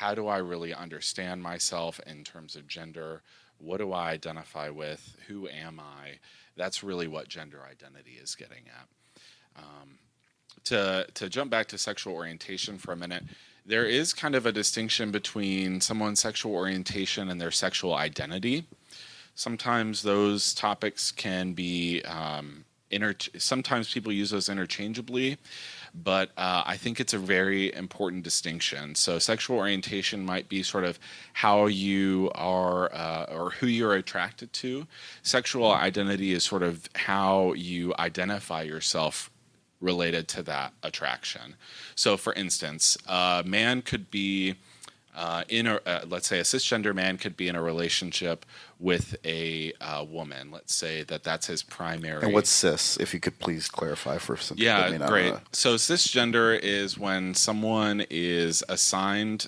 how do I really understand myself in terms of gender? What do I identify with? Who am I? That's really what gender identity is getting at. To jump back to sexual orientation for a minute, there is kind of a distinction between someone's sexual orientation and their sexual identity. Sometimes those topics can be sometimes people use those interchangeably, but I think it's a very important distinction. So sexual orientation might be sort of how you are or who you're attracted to. Sexual identity is sort of how you identify yourself related to that attraction. So, for instance, a man could be let's say a cisgender man could be in a relationship with a woman. Let's say that that's his primary. And what's cis, if you could please clarify for some people Yeah, that may not great. know. So cisgender is when someone is assigned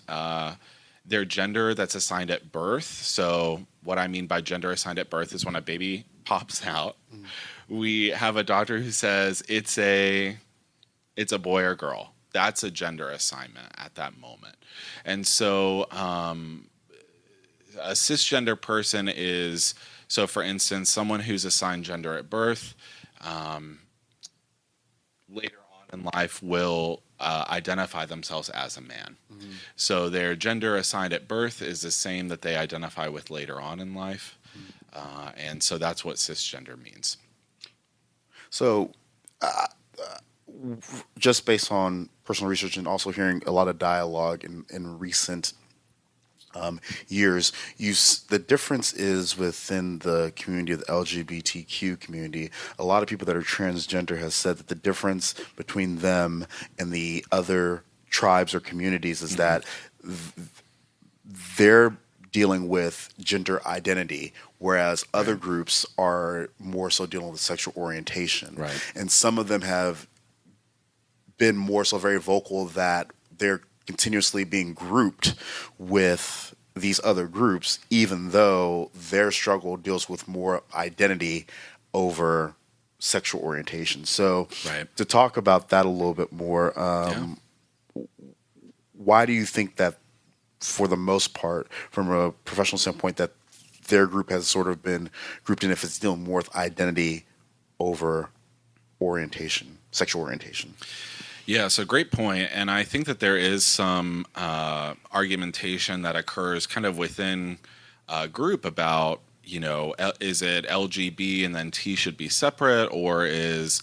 their gender that's assigned at birth. So what I mean by gender assigned at birth is when a baby pops out. We have a doctor who says it's a boy or girl. That's a gender assignment at that moment. And so a cisgender person is, so for instance, someone who's assigned gender at birth, later on in life will identify themselves as a man. Mm-hmm. So their gender assigned at birth is the same that they identify with later on in life. And so that's what cisgender means. So just based on personal research and also hearing a lot of dialogue in recent years, the difference is within the community of the LGBTQ community. A lot of people that are transgender has said that the difference between them and the other tribes or communities is that they're dealing with gender identity, whereas other groups are more so dealing with sexual orientation. Right. And some of them have been more so very vocal that they're continuously being grouped with these other groups, even though their struggle deals with more identity over sexual orientation. So to talk about that a little bit more, why do you think that, for the most part, from a professional standpoint, that their group has sort of been grouped in if it's dealing more with identity over orientation, sexual orientation? Yeah, so great point. And I think that there is some argumentation that occurs kind of within a group about, is it LGB and then T should be separate, or is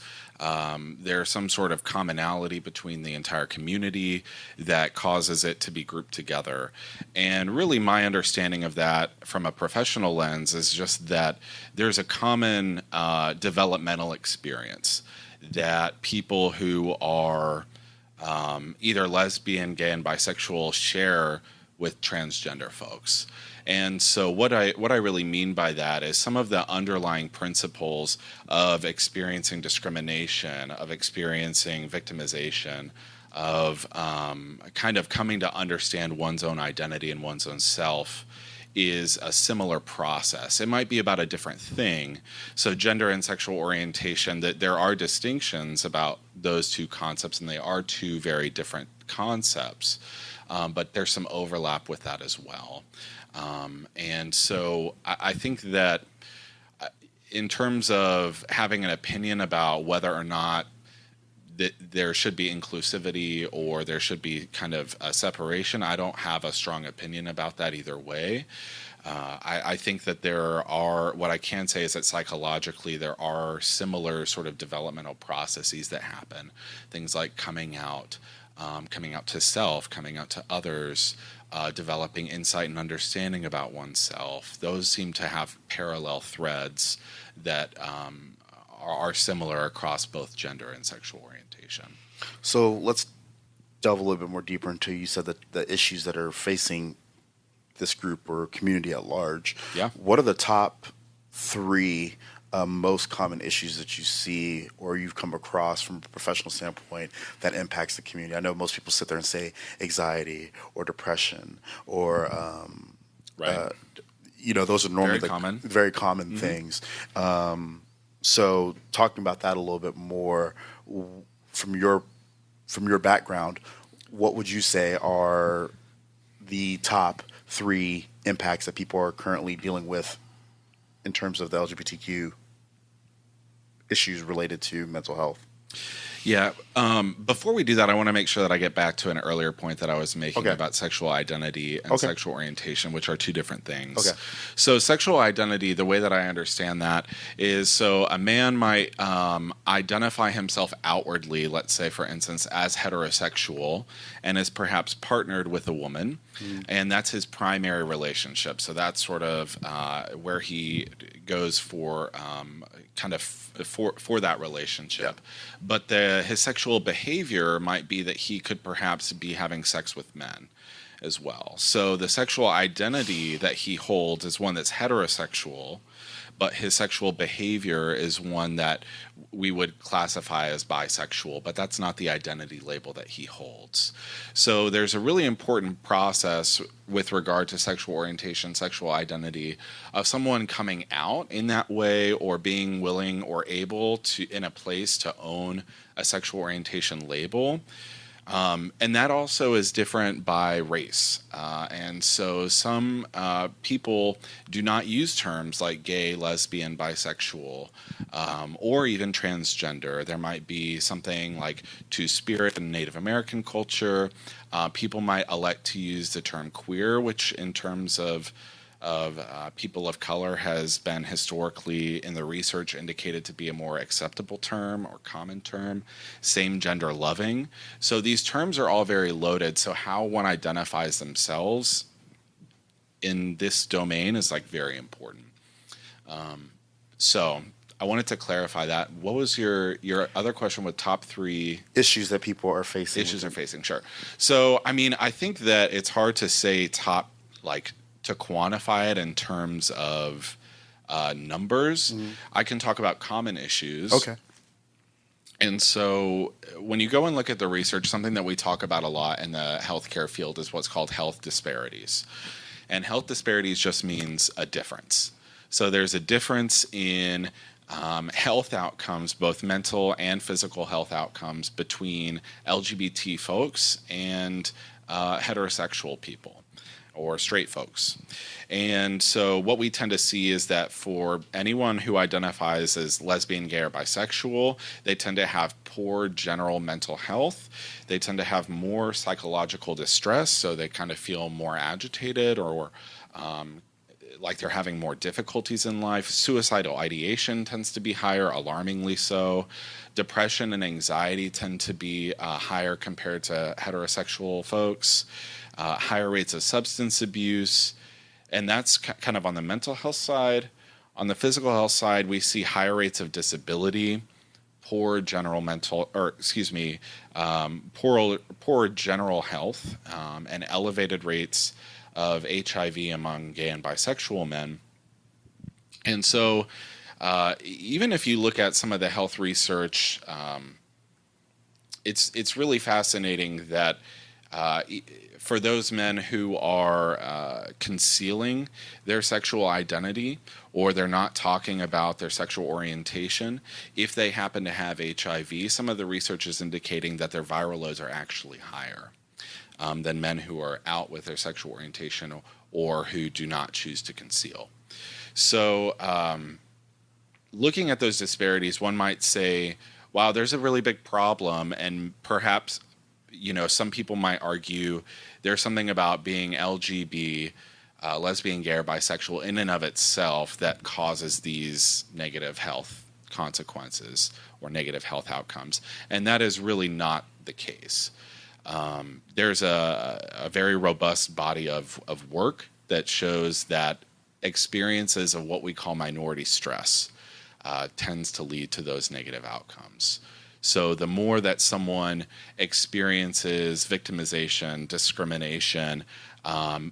there some sort of commonality between the entire community that causes it to be grouped together? And really my understanding of that from a professional lens is just that there's a common developmental experience that people who are either lesbian, gay, and bisexual share with transgender folks. And so what I really mean by that is some of the underlying principles of experiencing discrimination, of experiencing victimization, of kind of coming to understand one's own identity and one's own self is a similar process. It might be about a different thing. So gender and sexual orientation, that there are distinctions about those two concepts, and they are two very different concepts, but there's some overlap with that as well. And so I think that in terms of having an opinion about whether or not that there should be inclusivity or there should be kind of a separation, I don't have a strong opinion about that either way. I think that there are, what I can say is that psychologically there are similar sort of developmental processes that happen. Things like coming out to self, coming out to others, developing insight and understanding about oneself. Those seem to have parallel threads that are similar across both gender and sexual orientation. So let's delve a little bit more deeper into, you said that the issues that are facing this group or community at large. Yeah. What are the top three most common issues that you see or you've come across from a professional standpoint that impacts the community? I know most people sit there and say anxiety or depression or those are normally very common things. So talking about that a little bit more from your background, what would you say are the the top three impacts that people are currently dealing with in terms of the LGBTQ issues related to mental health. Yeah. Before we do that, I want to make sure that I get back to an earlier point that I was making about sexual identity and sexual orientation, which are two different things. Okay. So sexual identity, the way that I understand that is, so a man might identify himself outwardly, let's say, for instance, as heterosexual and is perhaps partnered with a woman. And that's his primary relationship. So that's sort of where he goes for for that relationship. But his sexual behavior might be that he could perhaps be having sex with men as well. So the sexual identity that he holds is one that's heterosexual, but his sexual behavior is one that we would classify as bisexual, but that's not the identity label that he holds. So there's a really important process with regard to sexual orientation, sexual identity, of someone coming out in that way or being willing or able to, in a place, to own a sexual orientation label. And that also is different by race. And so some people do not use terms like gay, lesbian, bisexual, or even transgender. There might be something like two-spirit in Native American culture. People might elect to use the term queer, which in terms of people of color has been historically in the research indicated to be a more acceptable term or common term. Same gender loving. So these terms are all very loaded. So how one identifies themselves in this domain is like very important. So I wanted to clarify that. What was your other question with top three issues that people are facing? Issues are facing, sure. So, I mean, I think that it's hard to say to quantify it in terms of numbers. I can talk about common issues. Okay. And so when you go and look at the research, something that we talk about a lot in the healthcare field is what's called health disparities. And health disparities just means a difference. So there's a difference in health outcomes, both mental and physical health outcomes, between LGBT folks and heterosexual people or straight folks. And so what we tend to see is that for anyone who identifies as lesbian, gay, or bisexual, they tend to have poor general mental health. They tend to have more psychological distress, so they kind of feel more agitated or like they're having more difficulties in life. Suicidal ideation tends to be higher, alarmingly so. Depression and anxiety tend to be higher compared to heterosexual folks. Higher rates of substance abuse, and that's kind of on the mental health side. On the physical health side, we see higher rates of disability, poor general general health, and elevated rates of HIV among gay and bisexual men. And so, even if you look at some of the health research, it's really fascinating that for those men who are concealing their sexual identity or they're not talking about their sexual orientation, if they happen to have HIV, some of the research is indicating that their viral loads are actually higher than men who are out with their sexual orientation or who do not choose to conceal. So looking at those disparities, one might say, wow, there's a really big problem, and perhaps some people might argue there's something about being LGB, lesbian, gay, or bisexual in and of itself that causes these negative health consequences or negative health outcomes. And that is really not the case. There's a very robust body of work that shows that experiences of what we call minority stress tends to lead to those negative outcomes. So the more that someone experiences victimization, discrimination,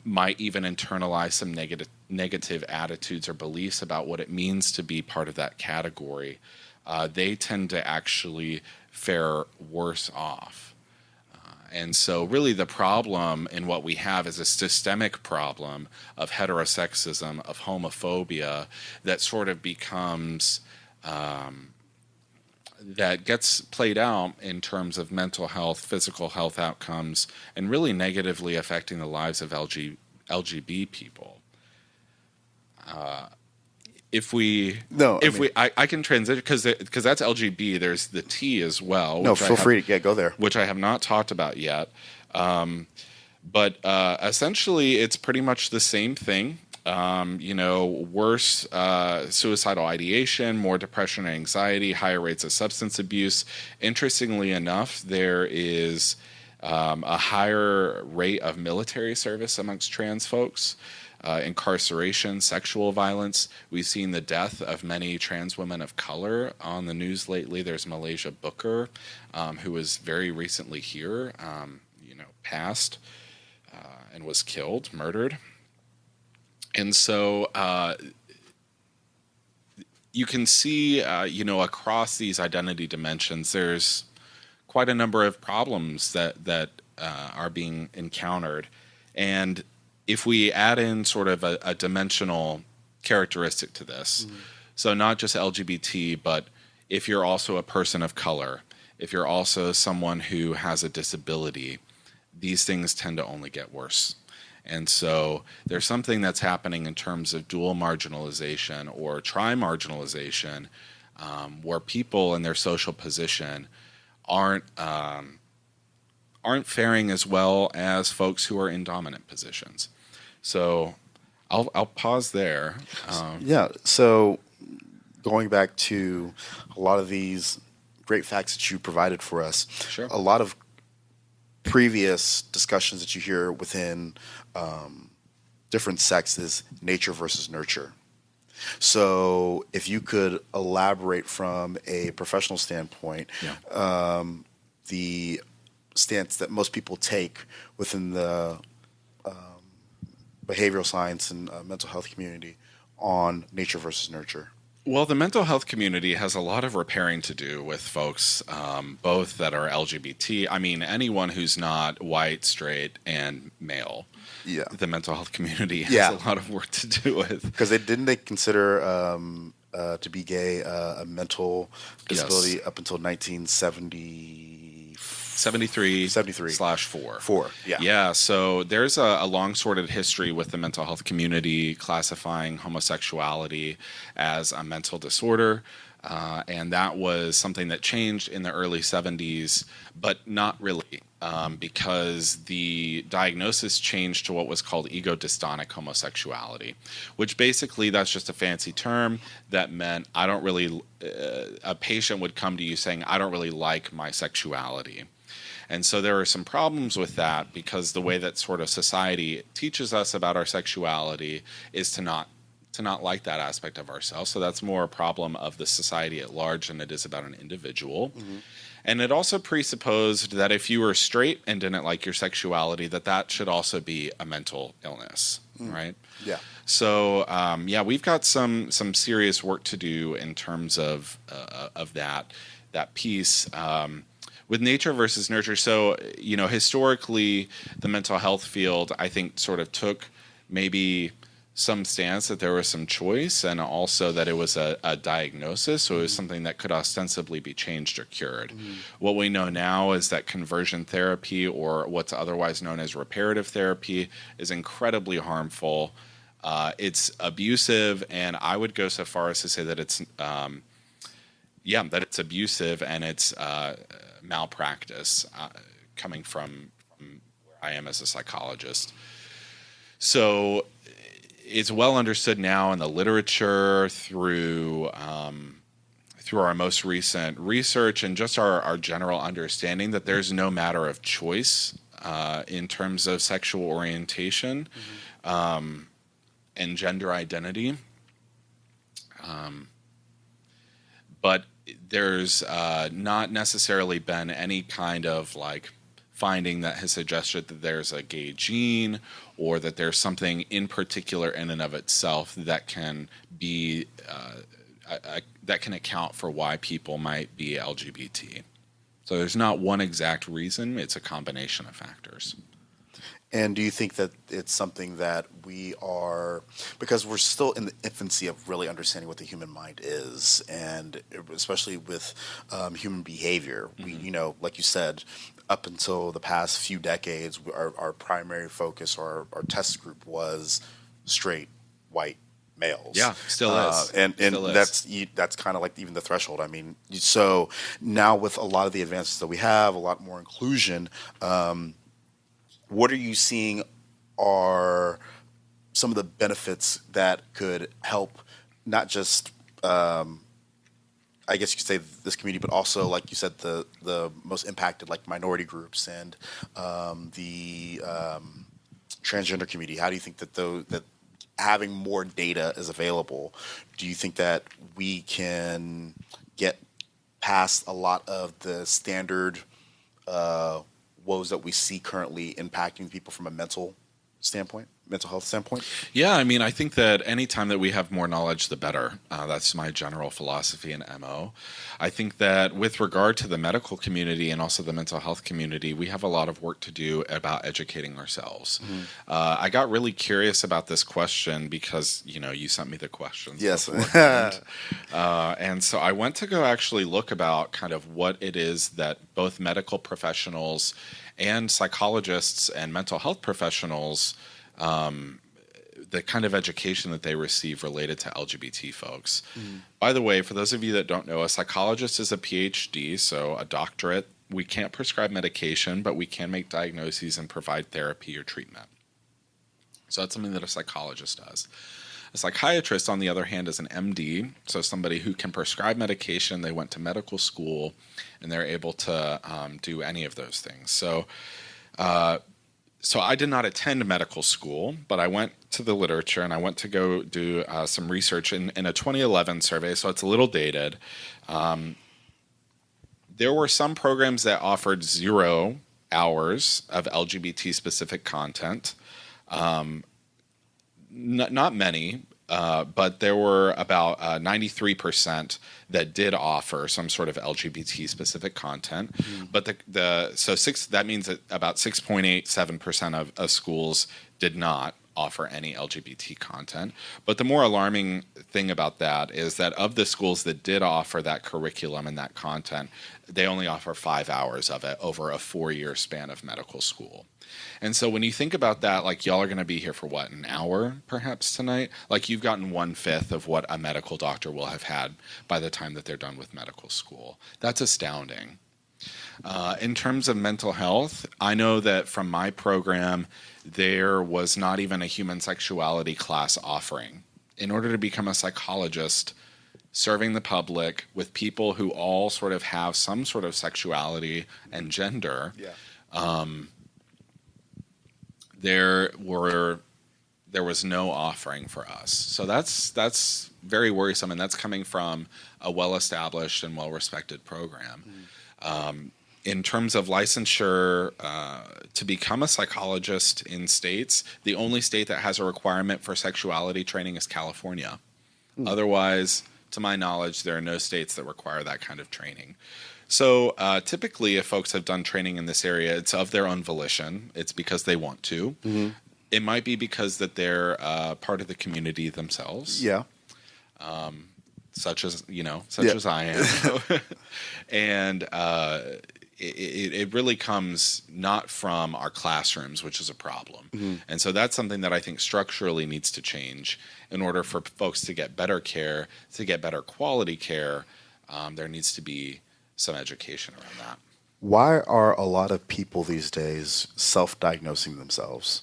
might even internalize some negative attitudes or beliefs about what it means to be part of that category, they tend to actually fare worse off. And so really the problem in what we have is a systemic problem of heterosexism, of homophobia, that sort of becomes that gets played out in terms of mental health, physical health outcomes, and really negatively affecting the lives of LGB people. If we, No, I if mean, we, I can transition because that's LGB. There's the T as well, no, which feel free to go there. which I have not talked about yet. But essentially, it's pretty much the same thing. Worse suicidal ideation, more depression and anxiety, higher rates of substance abuse. Interestingly enough, there is a higher rate of military service amongst trans folks. Incarceration, sexual violence. We've seen the death of many trans women of color on the news lately. There's Malaysia Booker, who was very recently here, passed and was killed, murdered. And so you can see, across these identity dimensions, there's quite a number of problems that are being encountered. And if we add in sort of a dimensional characteristic to this, so not just LGBT, but if you're also a person of color, if you're also someone who has a disability, these things tend to only get worse. And so there's something that's happening in terms of dual marginalization or tri-marginalization, where people in their social position aren't faring as well as folks who are in dominant positions. So I'll pause there. Yeah. So going back to a lot of these great facts that you provided for us, Sure. a lot of previous discussions that you hear within different sexes, nature versus nurture. So if you could elaborate from a professional standpoint, Yeah. The stance that most people take within the behavioral science and mental health community on nature versus nurture. Well, the mental health community has a lot of repairing to do with folks, both that are LGBT. I mean, anyone who's not white, straight, and male. Yeah. The mental health community has Yeah. a lot of work to do with. Because they consider to be gay a mental disability Yes. up until 1970. 73 73. slash 4. 4, yeah. Yeah, so there's a long sorted history with the mental health community classifying homosexuality as a mental disorder. And that was something that changed in the early 70s, but not really, because the diagnosis changed to what was called ego-dystonic homosexuality, which basically that's just a fancy term that meant a patient would come to you saying, I don't really like my sexuality. And so there are some problems with that because the way that sort of society teaches us about our sexuality is to not like that aspect of ourselves. So that's more a problem of the society at large than it is about an individual. Mm-hmm. And it also presupposed that if you were straight and didn't like your sexuality, that should also be a mental illness, right? Yeah. So we've got some serious work to do in terms of that piece. With nature versus nurture, so, historically, the mental health field, I think, sort of took maybe some stance that there was some choice and also that it was a diagnosis, so it was something that could ostensibly be changed or cured. What we know now is that conversion therapy, or what's otherwise known as reparative therapy, is incredibly harmful. It's abusive, and I would go so far as to say that it's abusive and it's malpractice, coming from where I am as a psychologist. So it's well understood now in the literature through our most recent research and just our general understanding that there's no matter of choice in terms of sexual orientation and gender identity. But there's not necessarily been any kind of finding that has suggested that there's a gay gene or that there's something in particular in and of itself that can be that can account for why people might be LGBT. So there's not one exact reason; it's a combination of factors. And do you think that it's something that we are, because we're still in the infancy of really understanding what the human mind is, and especially with human behavior, we, Hmm. like you said, up until the past few decades, our primary focus or our test group was straight white males, Yeah, still is. and Still is. that's kind of like even the threshold. I mean, so now with a lot of the advances that we have, a lot more inclusion. What are you seeing are some of the benefits that could help not just I guess you could say this community, but also like you said, the most impacted like minority groups and the transgender community. How do you think that that having more data is available? Do you think that we can get past a lot of the standard woes that we see currently impacting people from a mental health standpoint? Yeah, I mean, I think that anytime that we have more knowledge, the better. That's my general philosophy and MO. I think that with regard to the medical community and also the mental health community, we have a lot of work to do about educating ourselves. Mhm. I got really curious about this question because, you sent me the questions Yes. beforehand. And so I went to go actually look about kind of what it is that both medical professionals and psychologists and mental health professionals the kind of education that they receive related to LGBT folks. By the way, for those of you that don't know, a psychologist is a PhD, so a doctorate. We can't prescribe medication, but we can make diagnoses and provide therapy or treatment. So that's something that a psychologist does. A psychiatrist, on the other hand, is an MD, so somebody who can prescribe medication. They went to medical school, and they're able to do any of those things. So I did not attend medical school, but I went to the literature and I went to go do some research in a 2011 survey, so it's a little dated. There were some programs that offered 0 hours of LGBT specific content. Not many, but there were about 93% that did offer some sort of LGBT specific content. But that means that about 6.87% of schools did not offer any LGBT content. But the more alarming thing about that is that of the schools that did offer that curriculum and that content, they only offer 5 hours of it over a 4-year span of medical school. And so when you think about that, like y'all are going to be here for what, an hour perhaps tonight? Like you've gotten 1/5 of what a medical doctor will have had by the time that they're done with medical school. That's astounding. In terms of mental health, I know that from my program, there was not even a human sexuality class offering. In order to become a psychologist, serving the public with people who all sort of have some sort of sexuality and gender, Yeah. there was no offering for us. So that's very worrisome, and that's coming from a well-established and well-respected program. In terms of licensure, to become a psychologist in states, the only state that has a requirement for sexuality training is California. Otherwise, to my knowledge, there are no states that require that kind of training. So typically, if folks have done training in this area, it's of their own volition. It's because they want to. It might be because that they're part of the community themselves. Yeah. Such as Yeah. as I am. And it really comes not from our classrooms, which is a problem. And so that's something that I think structurally needs to change in order for folks to get better care, to get better quality care. There needs to be some education around that. Why are a lot of people these days self-diagnosing themselves?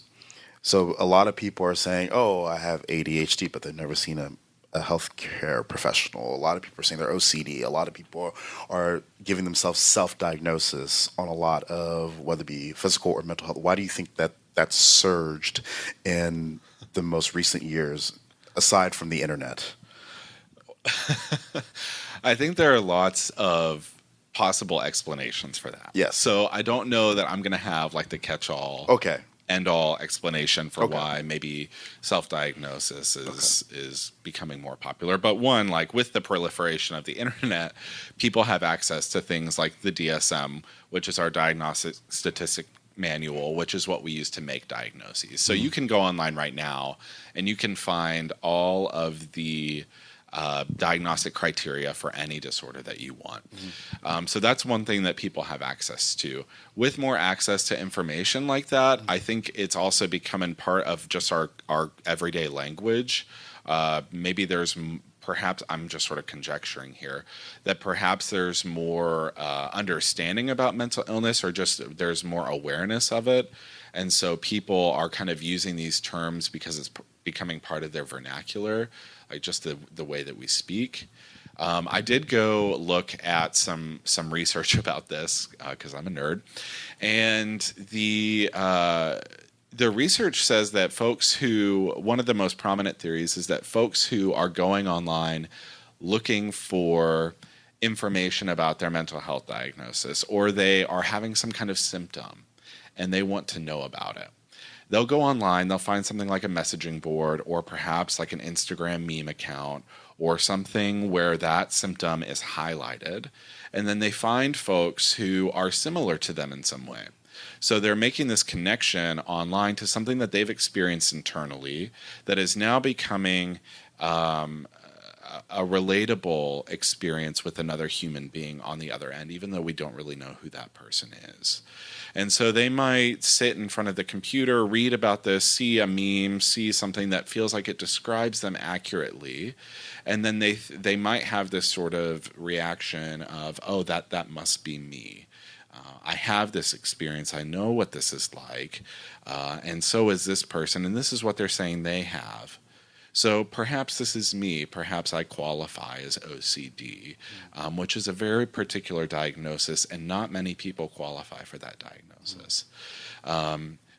So a lot of people are saying, "Oh, I have ADHD," but they've never seen a healthcare professional. A lot of people are saying they're OCD. A lot of people are giving themselves self-diagnosis on a lot of whether it be physical or mental health. Why do you think that that's surged in the most recent years, aside from the internet? I think there are lots of possible explanations for that. Yes. So I don't know that I'm going to have like the catch-all, Okay. end-all explanation for Okay. why maybe self-diagnosis is becoming more popular. But one, like with the proliferation of the internet, people have access to things like the DSM, which is our diagnostic statistic manual, which is what we use to make diagnoses. So you can go online right now and you can find all of the diagnostic criteria for any disorder that you want. So that's one thing that people have access to. With more access to information like that, I think it's also becoming part of just our everyday language. Maybe there's perhaps, I'm just sort of conjecturing here, that perhaps there's more understanding about mental illness, or just there's more awareness of it. And so people are kind of using these terms because it's becoming part of their vernacular, like just the way that we speak. I did go look at some research about this because I'm a nerd, and the research says that one of the most prominent theories is that folks who are going online looking for information about their mental health diagnosis, or they are having some kind of symptom and they want to know about it, they'll go online, they'll find something like a messaging board, or perhaps like an Instagram meme account, or something where that symptom is highlighted. And then they find folks who are similar to them in some way. So they're making this connection online to something that they've experienced internally that is now becoming a relatable experience with another human being on the other end, even though we don't really know who that person is. And so they might sit in front of the computer, read about this, see a meme, see something that feels like it describes them accurately, and then they might have this sort of reaction of, oh, that must be me. I have this experience. I know what this is like, and so is this person, and this is what they're saying they have. So perhaps this is me. Perhaps I qualify as OCD, which is a very particular diagnosis, and not many people qualify for that diagnosis.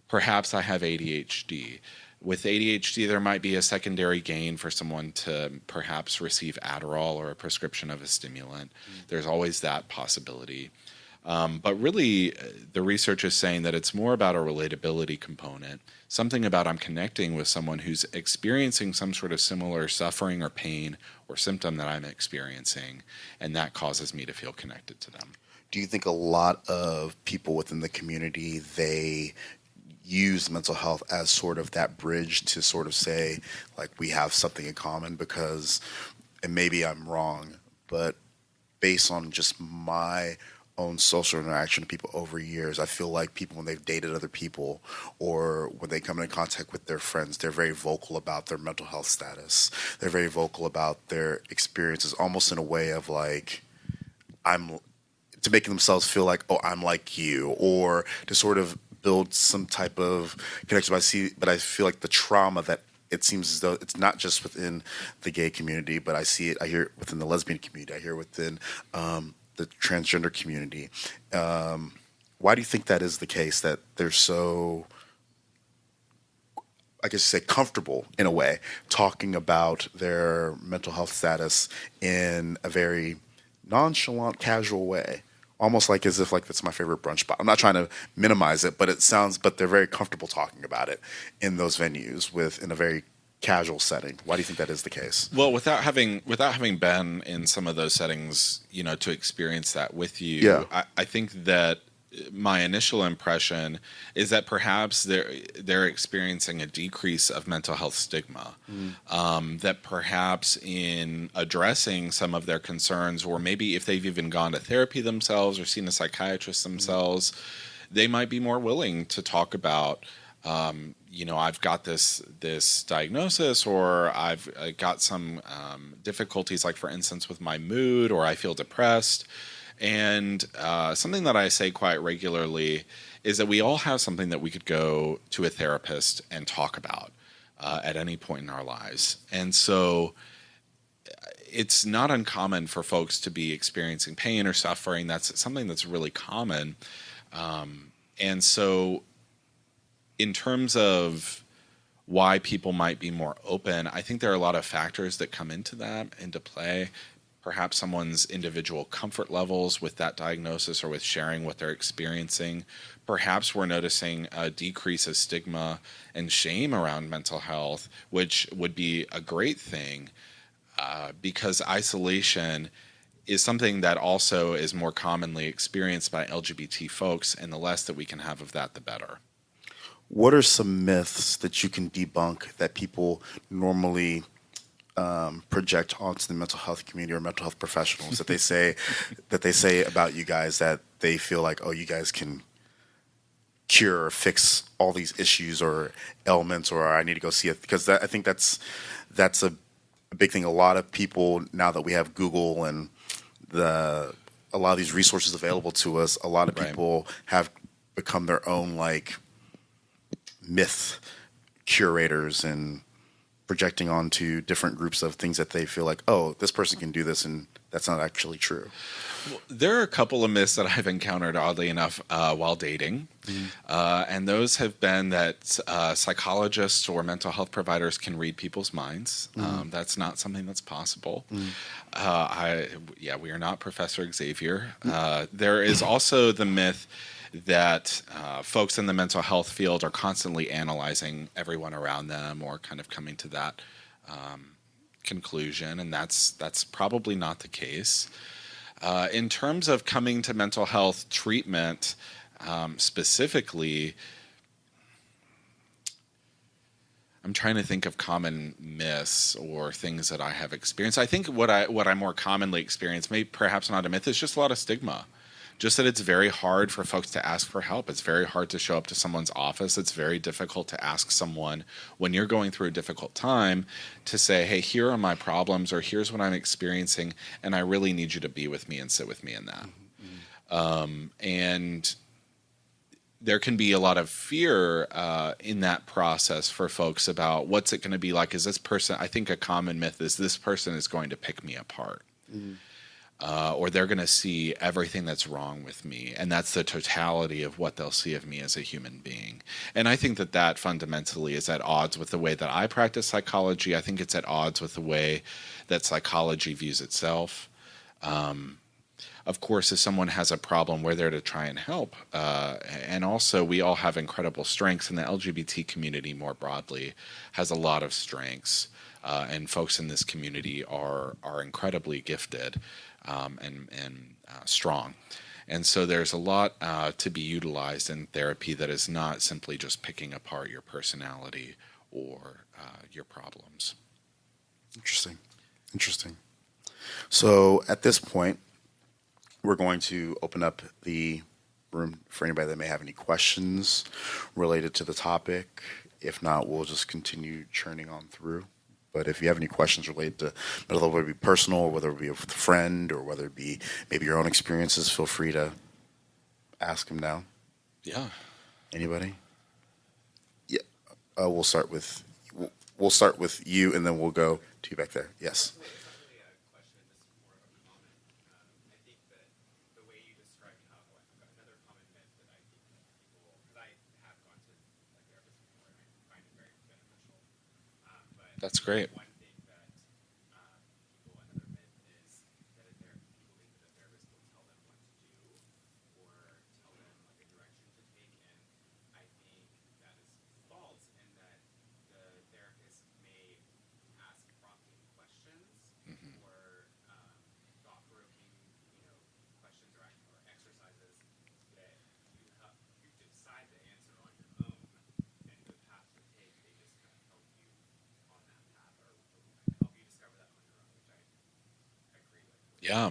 Perhaps I have ADHD. With ADHD, there might be a secondary gain for someone to perhaps receive Adderall or a prescription of a stimulant. There's always that possibility. But really, the research is saying that it's more about a relatability component, something about I'm connecting with someone who's experiencing some sort of similar suffering or pain or symptom that I'm experiencing, and that causes me to feel connected to them. Do you think a lot of people within the community, they use mental health as sort of that bridge to sort of say, like, we have something in common? Because, and maybe I'm wrong, but based on just my own social interaction with people over years, I feel like people, when they've dated other people or when they come into contact with their friends, they're very vocal about their mental health status. They're very vocal about their experiences, almost in a way of like, to make themselves feel like, oh, I'm like you, or to sort of build some type of connection. But I feel like the trauma that it seems as though it's not just within the gay community, but I hear it within the lesbian community. I hear it within the transgender community. Why do you think that is the case, that they're so, I guess you say, comfortable in a way talking about their mental health status in a very nonchalant, casual way? Almost like as if like that's my favorite brunch spot. I'm not trying to minimize it, but they're very comfortable talking about it in those venues in a very casual setting. Why do you think that is the case? Well, without having been in some of those settings, to experience that with you, Yeah. I think that my initial impression is that perhaps they're experiencing a decrease of mental health stigma. That perhaps in addressing some of their concerns, or maybe if they've even gone to therapy themselves or seen a psychiatrist themselves, they might be more willing to talk about, I've got this diagnosis, or I've got some difficulties, like for instance with my mood, or I feel depressed. And something that I say quite regularly is that we all have something that we could go to a therapist and talk about at any point in our lives. And so it's not uncommon for folks to be experiencing pain or suffering. That's something that's really common. And so in terms of why people might be more open, I think there are a lot of factors that come into play. Perhaps someone's individual comfort levels with that diagnosis or with sharing what they're experiencing. Perhaps we're noticing a decrease of stigma and shame around mental health, which would be a great thing, because isolation is something that also is more commonly experienced by LGBT folks, and the less that we can have of that, the better. What are some myths that you can debunk that people normally project onto the mental health community or mental health professionals that they say about you guys that they feel like, oh, you guys can cure or fix all these issues or ailments, or I need to go see it? Because I think that's a big thing. A lot of people, now that we have Google and a lot of these resources available to us, a lot of Right. people have become their own like myth curators and projecting onto different groups of things that they feel like, oh, this person can do this, and that's not actually true. There are a couple of myths that I've encountered, oddly enough, while dating. And those have been that psychologists or mental health providers can read people's minds. That's not something that's possible. We are not Professor Xavier. There is also the myth that folks in the mental health field are constantly analyzing everyone around them or kind of coming to that conclusion, and that's probably not the case. In terms of coming to mental health treatment specifically, I'm trying to think of common myths or things that I have experienced. I think what I more commonly experience, maybe perhaps not a myth, is just a lot of stigma. Just that it's very hard for folks to ask for help. It's very hard to show up to someone's office. It's very difficult to ask someone when you're going through a difficult time to say, hey, here are my problems, or here's what I'm experiencing, and I really need you to be with me and sit with me in that. And there can be a lot of fear in that process for folks about what's it going to be like. Is this person, I think a common myth is this person is going to pick me apart. Or they're going to see everything that's wrong with me, and that's the totality of what they'll see of me as a human being. And I think that fundamentally is at odds with the way that I practice psychology. I think it's at odds with the way that psychology views itself. Of course, if someone has a problem, we're there to try and help. And also, we all have incredible strengths, and the LGBT community more broadly has a lot of strengths. And folks in this community are incredibly gifted and strong. And so there's a lot to be utilized in therapy that is not simply just picking apart your personality or your problems. Interesting. So at this point, we're going to open up the room for anybody that may have any questions related to the topic. If not, we'll just continue churning on through. But if you have any questions related to whether it be personal, or whether it be with a friend, or whether it be maybe your own experiences, feel free to ask them now. Yeah. Anybody? Yeah. We'll start with you, and then we'll go to you back there. Yes. That's great. Yeah.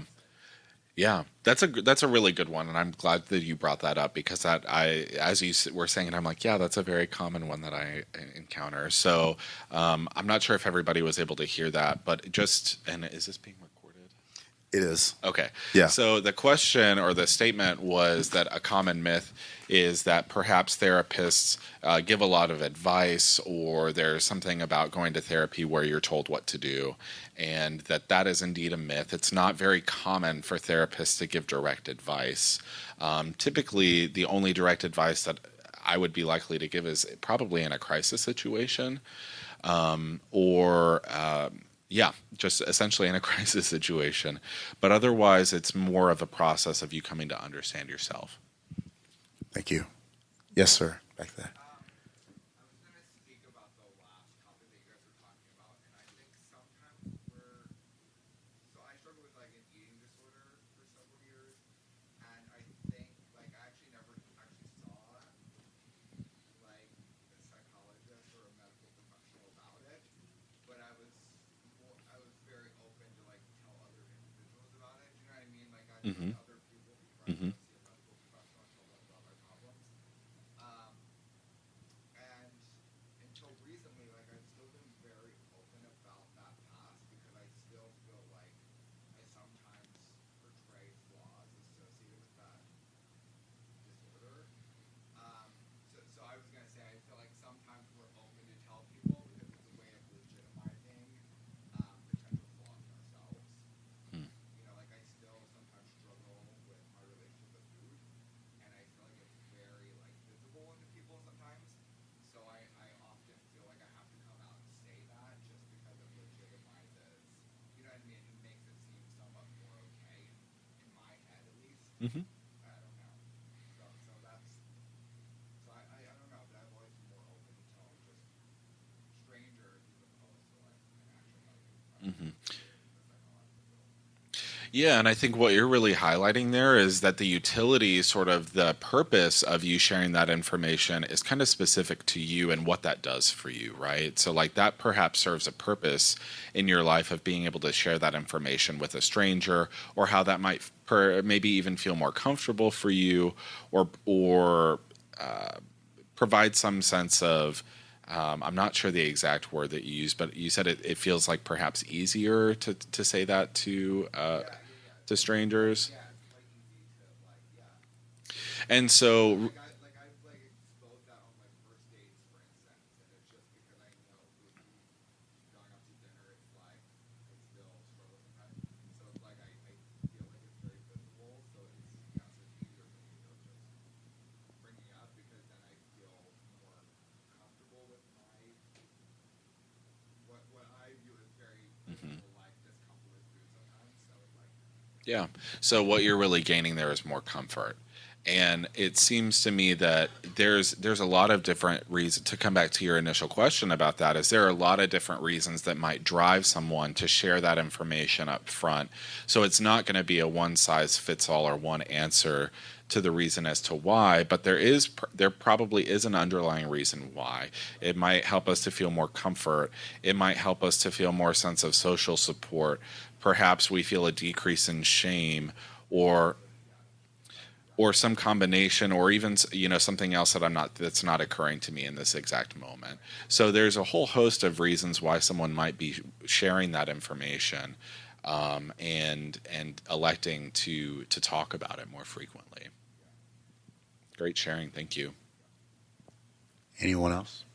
Yeah, that's a really good one, and I'm glad that you brought that up because as you were saying it, I'm like, yeah, that's a very common one that I encounter. So I'm not sure if everybody was able to hear that, but and is this being recorded? It is. Okay. Yeah. So the question or the statement was that a common myth is that perhaps therapists give a lot of advice, or there's something about going to therapy where you're told what to do, and that is indeed a myth. It's not very common for therapists to give direct advice. Typically, the only direct advice that I would be likely to give is probably in a crisis situation, or just essentially in a crisis situation. But otherwise, it's more of a process of you coming to understand yourself. Thank you. Yes, sir. Back there. Mm-hmm. Mm-hmm. Mm-hmm. Mm-hmm. Yeah, and I think what you're really highlighting there is that the utility, sort of the purpose of you sharing that information is kind of specific to you and what that does for you, right? So, like, that perhaps serves a purpose in your life of being able to share that information with a stranger, or how that might maybe even feel more comfortable for you, or provide some sense of, I'm not sure the exact word that you used, but you said it feels like perhaps easier to say that to strangers. And so, yeah. So what you're really gaining there is more comfort. And it seems to me that there's a lot of different reasons, to come back to your initial question about that, is there are a lot of different reasons that might drive someone to share that information up front. So it's not going to be a one size fits all or one answer to the reason as to why, but there probably is an underlying reason why. It might help us to feel more comfort. It might help us to feel more sense of social support. Perhaps we feel a decrease in shame, or some combination, or even something else that's not occurring to me in this exact moment. So there's a whole host of reasons why someone might be sharing that information, and electing to talk about it more frequently. Great sharing, thank you. Anyone else?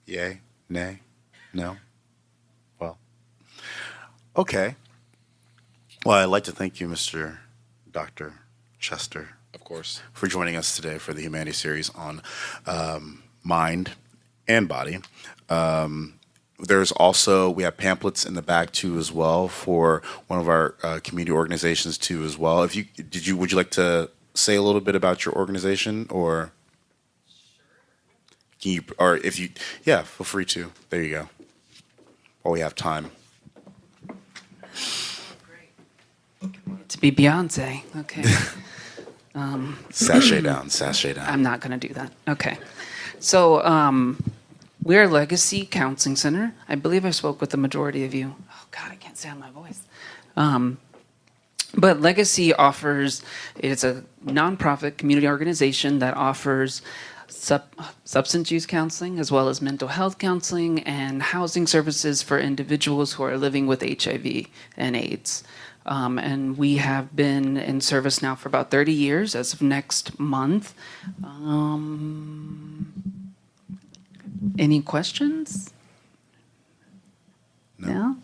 Yay? Nay? No? Well, okay. Well, I'd like to thank you, Mr. Dr. Chester, Of course. for joining us today for the Humanity Series on mind and body. There's also, we have pamphlets in the back too as well for one of our community organizations too as well. Would you like to say a little bit about your organization, or can you, or if you, yeah, feel free to. There you go. While we have time. To be Beyonce. Okay. Sashay down, sashay down. I'm not going to do that. Okay. So we're Legacy Counseling Center. I believe I spoke with the majority of you. Oh, God, I can't sound my voice. But Legacy offers, it's a nonprofit community organization that offers substance use counseling, as well as mental health counseling and housing services for individuals who are living with HIV and AIDS. And we have been in service now for about 30 years as of next month. Any questions? No?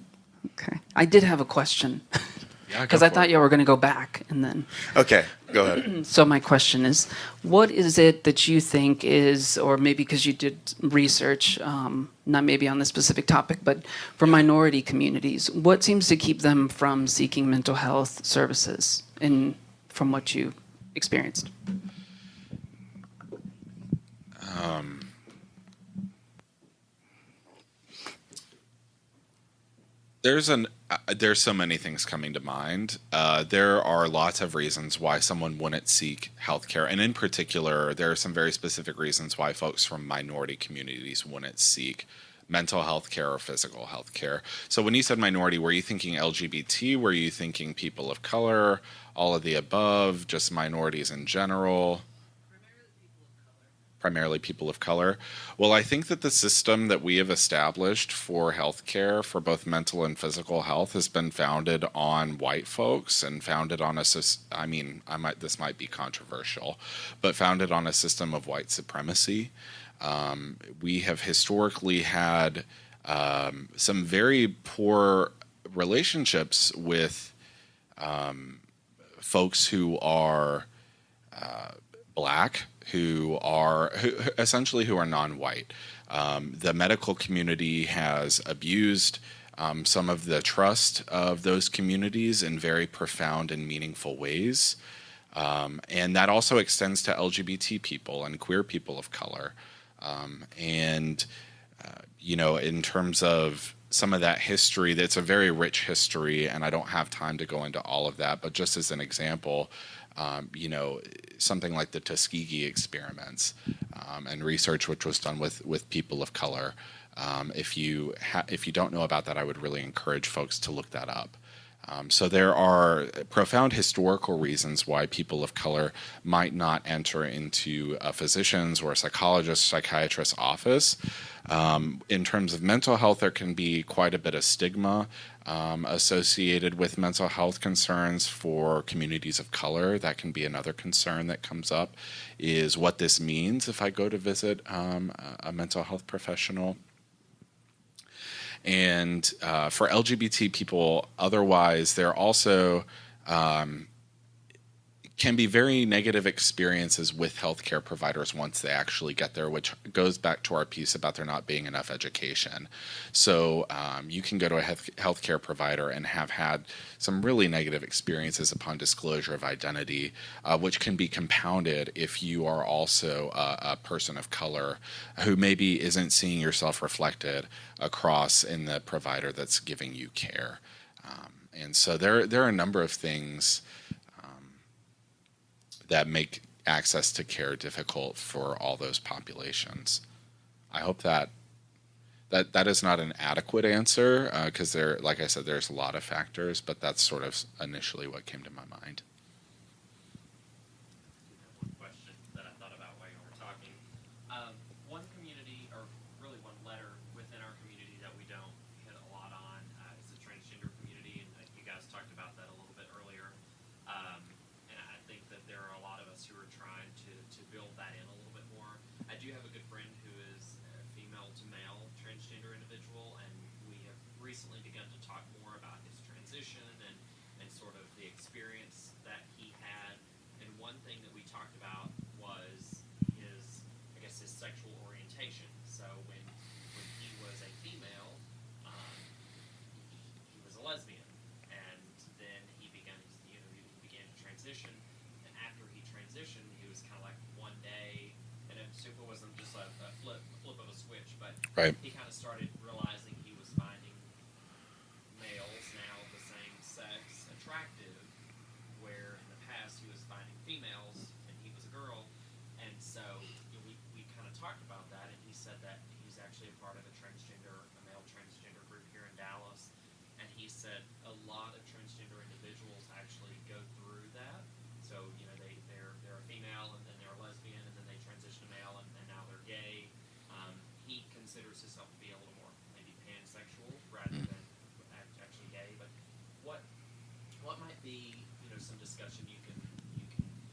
Okay. I did have a question. Yeah, Because I thought you were going to go back and then. Okay, go ahead. So my question is, what is it that you think is, or maybe because you did research, not maybe on this specific topic, but for minority communities, what seems to keep them from seeking mental health services, from what you experienced? There's so many things coming to mind. There are lots of reasons why someone wouldn't seek healthcare, and in particular, there are some very specific reasons why folks from minority communities wouldn't seek mental health care or physical health care. So when you said minority, were you thinking LGBT? Were you thinking people of color? All of the above? Just minorities in general? Primarily people of color. Well, I think that the system that we have established for healthcare for both mental and physical health has been founded on white folks and founded on I mean, this might be controversial, but founded on a system of white supremacy. We have historically had some very poor relationships with folks who are black, who essentially who are non-white. The medical community has abused some of the trust of those communities in very profound and meaningful ways. And that also extends to LGBT people and queer people of color. In terms of some of that history, that's a very rich history, and I don't have time to go into all of that, but just as an example, something like the Tuskegee experiments and research which was done with people of color. If you don't know about that, I would really encourage folks to look that up. So there are profound historical reasons why people of color might not enter into a physician's or a psychologist, psychiatrist's office. In terms of mental health, there can be quite a bit of stigma associated with mental health concerns for communities of color. That can be another concern that comes up, is what this means if I go to visit a mental health professional. And for LGBT people, otherwise, there also can be very negative experiences with healthcare providers once they actually get there, which goes back to our piece about there not being enough education. So you can go to a healthcare provider and have had some really negative experiences upon disclosure of identity, which can be compounded if you are also a person of color who maybe isn't seeing yourself reflected across in the provider that's giving you care. And so there are a number of things that make access to care difficult for all those populations. I hope that is not an adequate answer, because like I said, there's a lot of factors, but that's sort of initially what came to my mind. One question that I thought about while you were talking. One community, or really one letter within our community that we don't hit a lot on, is the transgender community, and you guys talked about that a little bit earlier. And I think that there are a lot of us who are trying to build that in a little bit more. I do have a good friend who is a female to male transgender individual, and we have recently begun to talk more about his transition and sort of the experience that he had. And one thing that we talked about was his sexual orientation. So when he was a female, he was a lesbian, and then he began to transition. And after he transitioned, he was kind of like one day, and it wasn't just a flip of a switch, but Right. he kind of started realizing he was finding males now of the same sex attractive, where in the past he was finding females and he was a girl. And so we kind of talked about that, and he said that he's actually a part of a male transgender group here in Dallas. And he said a lot of transgender individuals actually go through that. So, they're a female, and then they're a lesbian, and then they transition to male, and now they're gay. He considers himself to be a little more maybe pansexual rather than actually gay. But what might be some discussion you can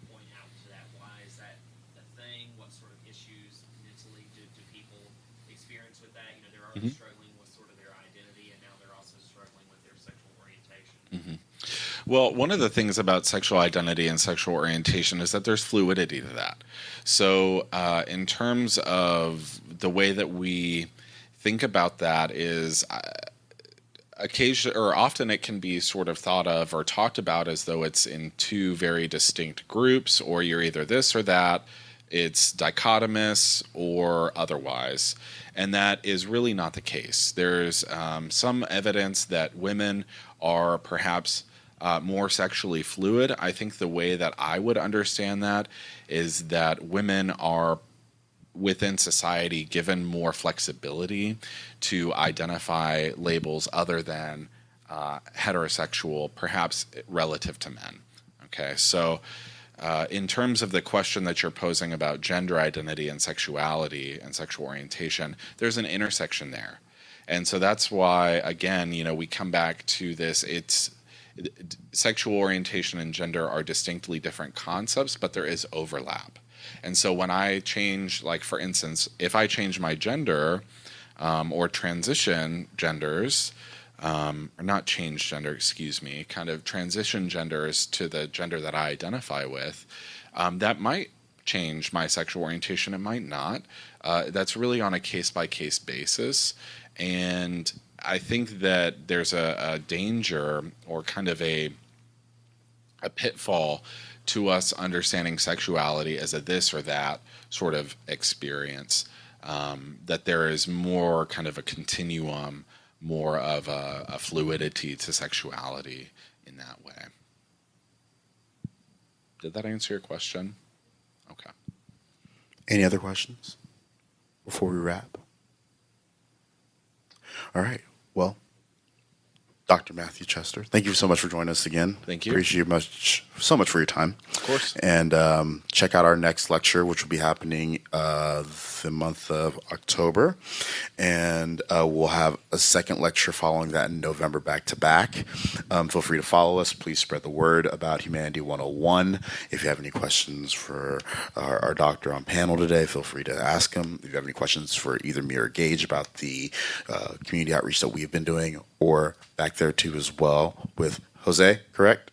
point out to that? Why is that a thing? What sort of issues mentally do people experience with that? They're already struggling with sort of their identity, and now they're also struggling with their sexual orientation. Well, one of the things about sexual identity and sexual orientation is that there's fluidity to that. So in terms of the way that we think about that is often it can be sort of thought of or talked about as though it's in two very distinct groups, or you're either this or that. It's dichotomous or otherwise. And that is really not the case. There's some evidence that women are perhaps more sexually fluid. I think the way that I would understand that is that women are within society given more flexibility to identify labels other than heterosexual, perhaps relative to men. Okay, so in terms of the question that you're posing about gender identity and sexuality and sexual orientation, there's an intersection there. And so that's why, again, we come back to this. Sexual orientation and gender are distinctly different concepts, but there is overlap. And so when I change, like for instance, if I change my gender or transition genders, or not change gender, excuse me, kind of transition genders to the gender that I identify with, that might change my sexual orientation. It might not. That's really on a case-by-case basis. And I think that there's a danger or kind of a pitfall to us understanding sexuality as a this or that sort of experience, that there is more kind of a continuum, more of a fluidity to sexuality in that way. Did that answer your question? Okay. Any other questions before we wrap? All right. Well, Dr. Matthew Chester, thank you so much for joining us again. Thank you. Appreciate you so much for your time. Of course. And check out our next lecture, which will be happening the month of October. And we'll have a second lecture following that in November back to back. Feel free to follow us. Please spread the word about Humanity 101. If you have any questions for our doctor on panel today, feel free to ask him. If you have any questions for either me or Gage about the community outreach that we've been doing, or back there too as well with Jose, correct?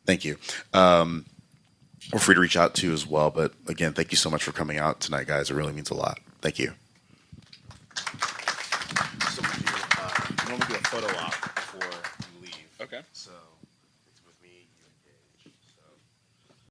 Thank you. We're free to reach out to you as well. But again, thank you so much for coming out tonight, guys. It really means a lot. Thank you. So you want to do a photo op before you leave. Okay. So.